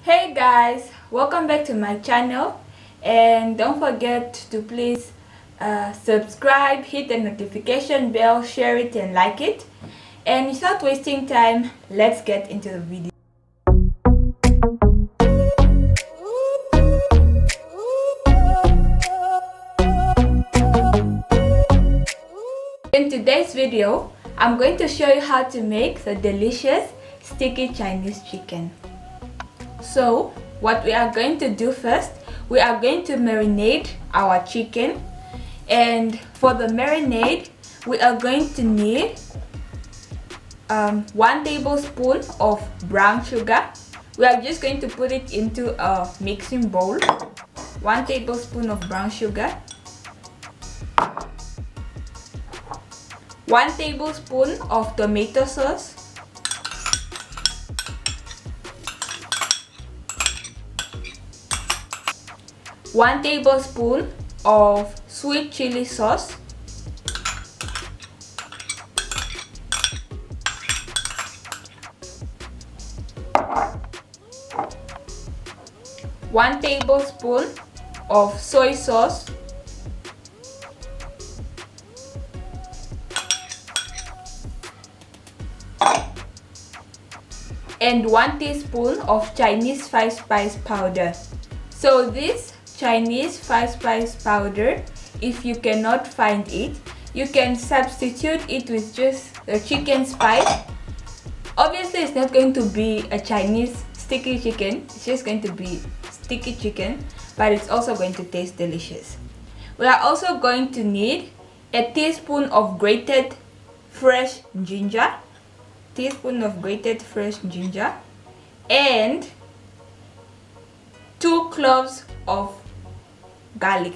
Hey guys, welcome back to my channel, and don't forget to please subscribe, hit the notification bell, share it and like it. And without wasting time, let's get into the video. In today's video, I'm going to show you how to make the delicious sticky Chinese chicken. So what we are going to do first, we are going to marinate our chicken, and for the marinade we are going to need 1 tablespoon of brown sugar. We are just going to put it into a mixing bowl. 1 tablespoon of brown sugar, 1 tablespoon of tomato sauce, 1 tablespoon of sweet chili sauce, 1 tablespoon of soy sauce, and 1 teaspoon of Chinese 5-spice powder. So this Chinese 5-spice powder, if you cannot find it, you can substitute it with just the chicken spice. Obviously it's not going to be a Chinese sticky chicken, it's just going to be sticky chicken, but it's also going to taste delicious. We are also going to need a teaspoon of grated fresh ginger, and 2 cloves of garlic.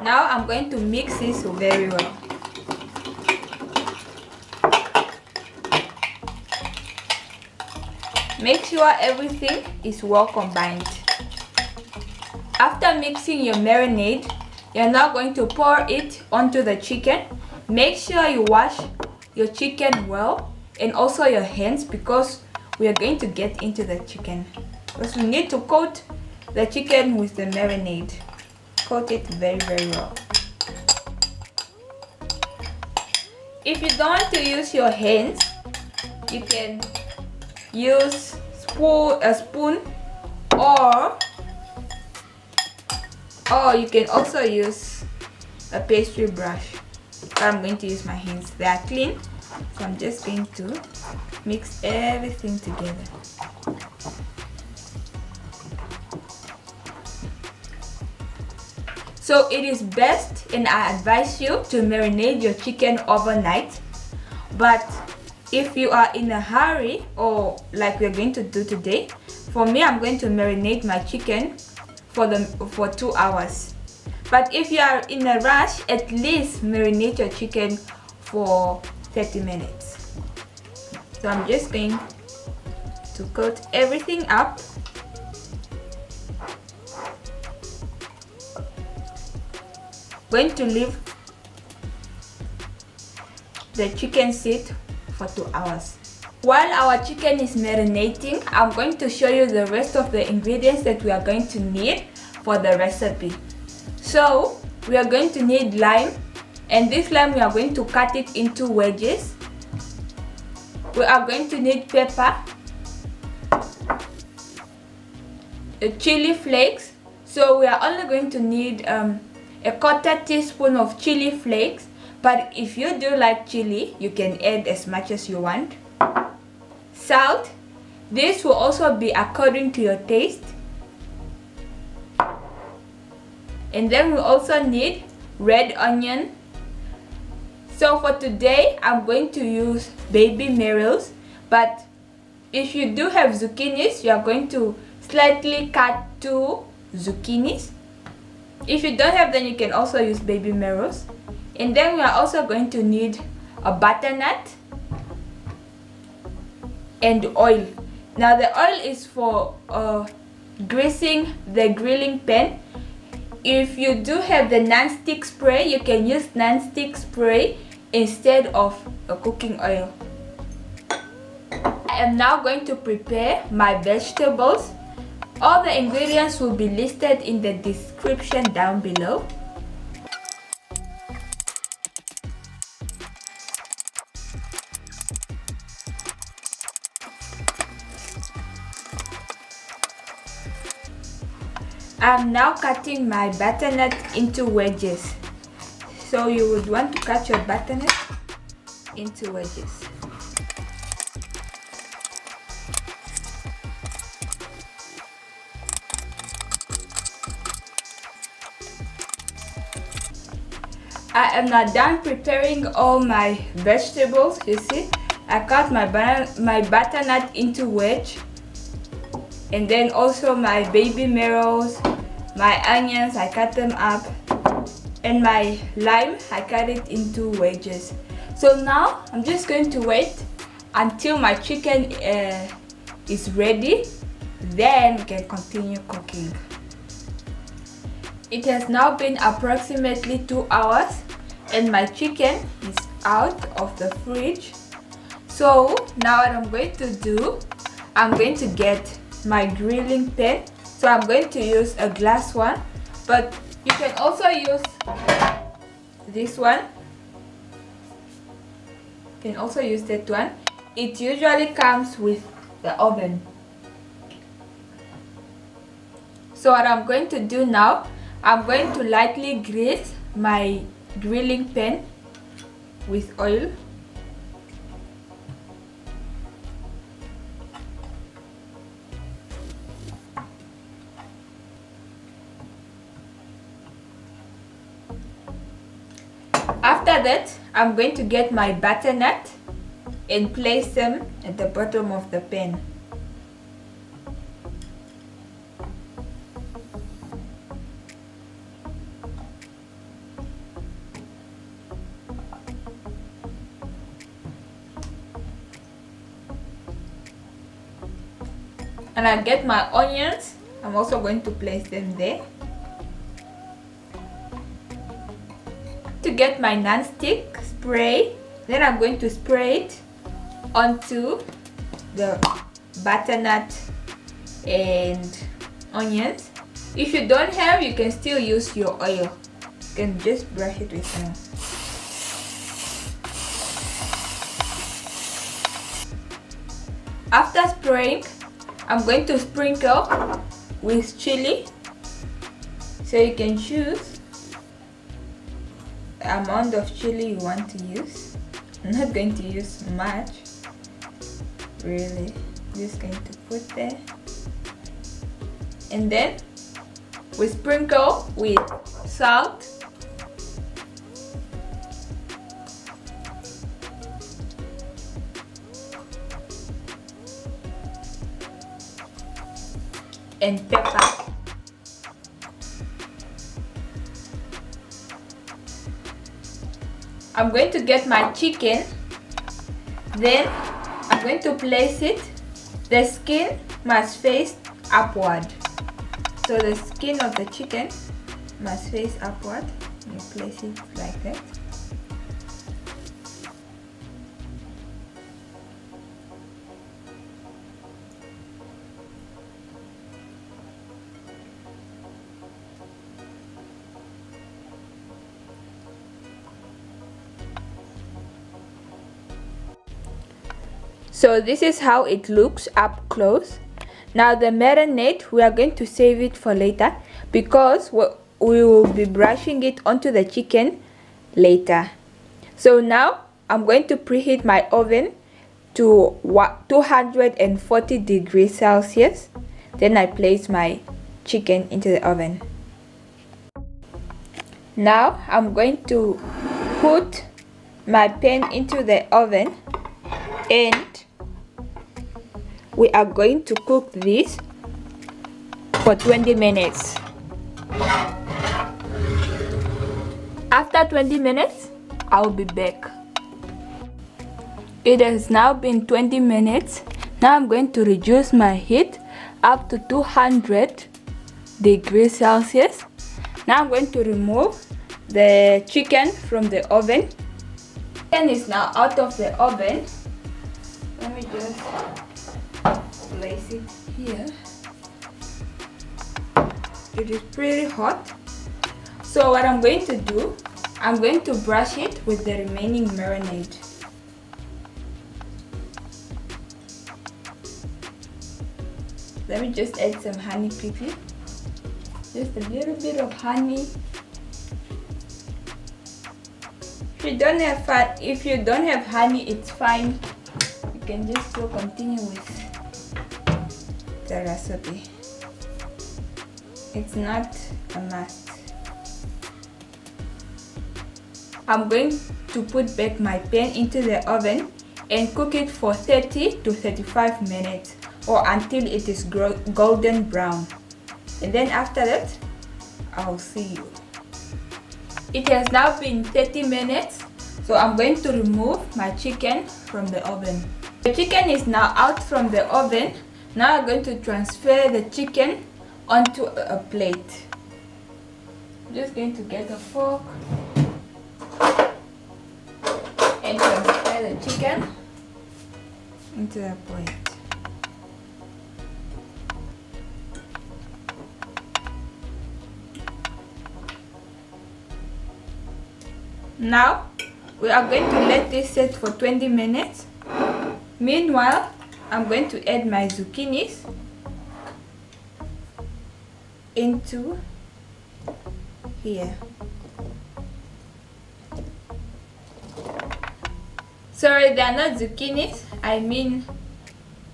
Now I'm going to mix this very well. Make sure everything is well combined. After mixing your marinade, you're now going to pour it onto the chicken. Make sure you wash your chicken well, and also your hands, because we are going to get into the chicken. Because we need to coat the chicken with the marinade. Coat it very well. If you don't want to use your hands, you can use a spoon, or you can also use a pastry brush. But I'm going to use my hands. They are clean, so I'm just going to mix everything together. So it is best, and I advise you to marinate your chicken overnight. But if you are in a hurry, or like we're going to do today, for me, I'm going to marinate my chicken for 2 hours. But if you are in a rush, at least marinate your chicken for 30 minutes. So I'm just going to coat everything up. Going to leave the chicken sit for 2 hours. While our chicken is marinating, I'm going to show you the rest of the ingredients that we are going to need for the recipe. So we are going to need lime, and this lime we are going to cut it into wedges. We are going to need pepper, chili flakes. So we are only going to need a 1/4 teaspoon of chili flakes, but if you do like chili, you can add as much as you want. Salt, this will also be according to your taste. And then we also need red onion. So for today, I'm going to use baby marrows, but if you do have zucchinis, you are going to slightly cut 2 zucchinis. If you don't have, then you can also use baby marrows. And then we are also going to need a butternut and oil. Now the oil is for greasing the grilling pan. if you do have the non-stick spray, you can use non-stick spray instead of a cooking oil. I am now going to prepare my vegetables. All the ingredients will be listed in the description down below. I'm now cutting my butternut into wedges. So you would want to cut your butternut into wedges. I am now done preparing all my vegetables. You see, I cut my butternut into wedge, and then also my baby marrows, my onions, I cut them up, and my lime, I cut it into wedges. So now I'm just going to wait until my chicken is ready, then we can continue cooking. It has now been approximately 2 hours and my chicken is out of the fridge. So now what I'm going to do, I'm going to get my grilling pan. So I'm going to use a glass one, but you can also use this one. You can also use that one. It usually comes with the oven. So what I'm going to do now, I'm going to lightly grease my grilling pan with oil. After that, I'm going to get my butternut and place them at the bottom of the pan. And I get my onions. I'm also going to place them there. To get my non-stick spray, then I'm going to spray it onto the butternut and onions. If you don't have, you can still use your oil. You can just brush it with them. After spraying, I'm going to sprinkle with chili. So you can choose the amount of chili you want to use. I'm not going to use much, really. Just going to put there. And then we sprinkle with salt. And pepper. I'm going to get my chicken, then I'm going to place it. The skin must face upward. So the skin of the chicken must face upward. You place it like that. So this is how it looks up close. Now the marinade, we are going to save it for later because we will be brushing it onto the chicken later. So now I'm going to preheat my oven to 240 degrees Celsius. Then I place my chicken into the oven. Now I'm going to put my pan into the oven and we are going to cook this for 20 minutes. After 20 minutes, I'll be back. It has now been 20 minutes. Now I'm going to reduce my heat up to 200 degrees Celsius. Now I'm going to remove the chicken from the oven. Chicken is now out of the oven. Let me just place it here. It is pretty hot. So what I'm going to do, I'm going to brush it with the remaining marinade. Let me just add some honey quickly. Just a little bit of honey. If you don't have honey, it's fine. You can just still continue with the recipe. It's not a must. I'm going to put back my pan into the oven and cook it for 30 to 35 minutes or until it is golden brown. And then after that, I'll see you. It has now been 30 minutes, so I'm going to remove my chicken from the oven. The chicken is now out from the oven. Now I'm going to transfer the chicken onto a plate. I'm just going to get a fork and transfer the chicken into a plate. Now we are going to let this set for 20 minutes. Meanwhile, I'm going to add my zucchinis into here. Sorry, they are not zucchinis, I mean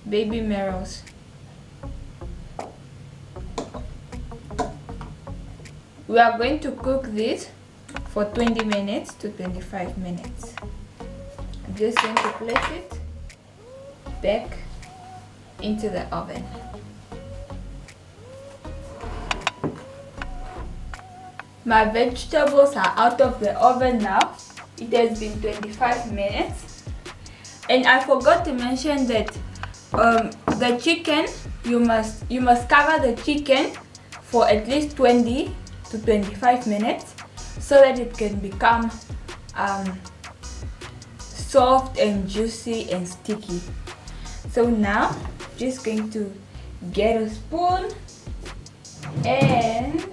baby marrows. We are going to cook this for 20 minutes to 25 minutes. I'm just going to place it back into the oven. My vegetables are out of the oven now. It has been 25 minutes. And I forgot to mention that the chicken, you must cover the chicken for at least 20 to 25 minutes so that it can become soft and juicy and sticky. So now I'm just going to get a spoon and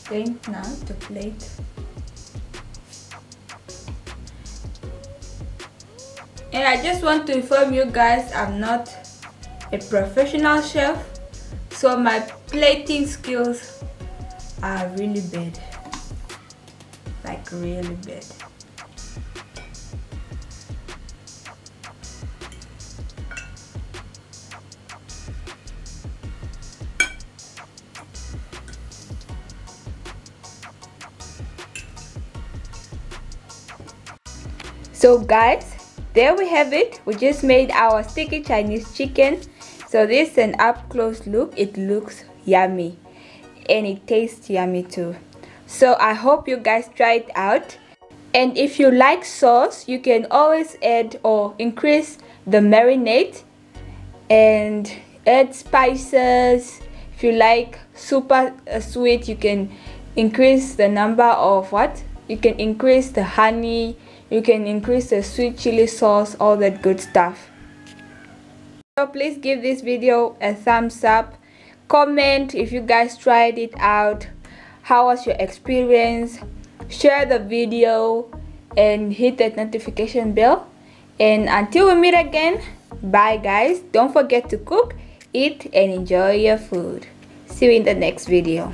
going now to plate. And I just want to inform you guys, I'm not a professional chef, so my plating skills are really bad, like really bad. So guys, there we have it. We just made our sticky Chinese chicken. So this is an up close look. It looks yummy and it tastes yummy too. So I hope you guys try it out. And if you like sauce, you can always add or increase the marinade and add spices. If you like super sweet, you can increase the number of you can increase the honey. You can increase the sweet chili sauce, all that good stuff. So please give this video a thumbs up. Comment if you guys tried it out. How was your experience? Share the video and hit that notification bell. And until we meet again, bye guys. Don't forget to cook, eat and enjoy your food. See you in the next video.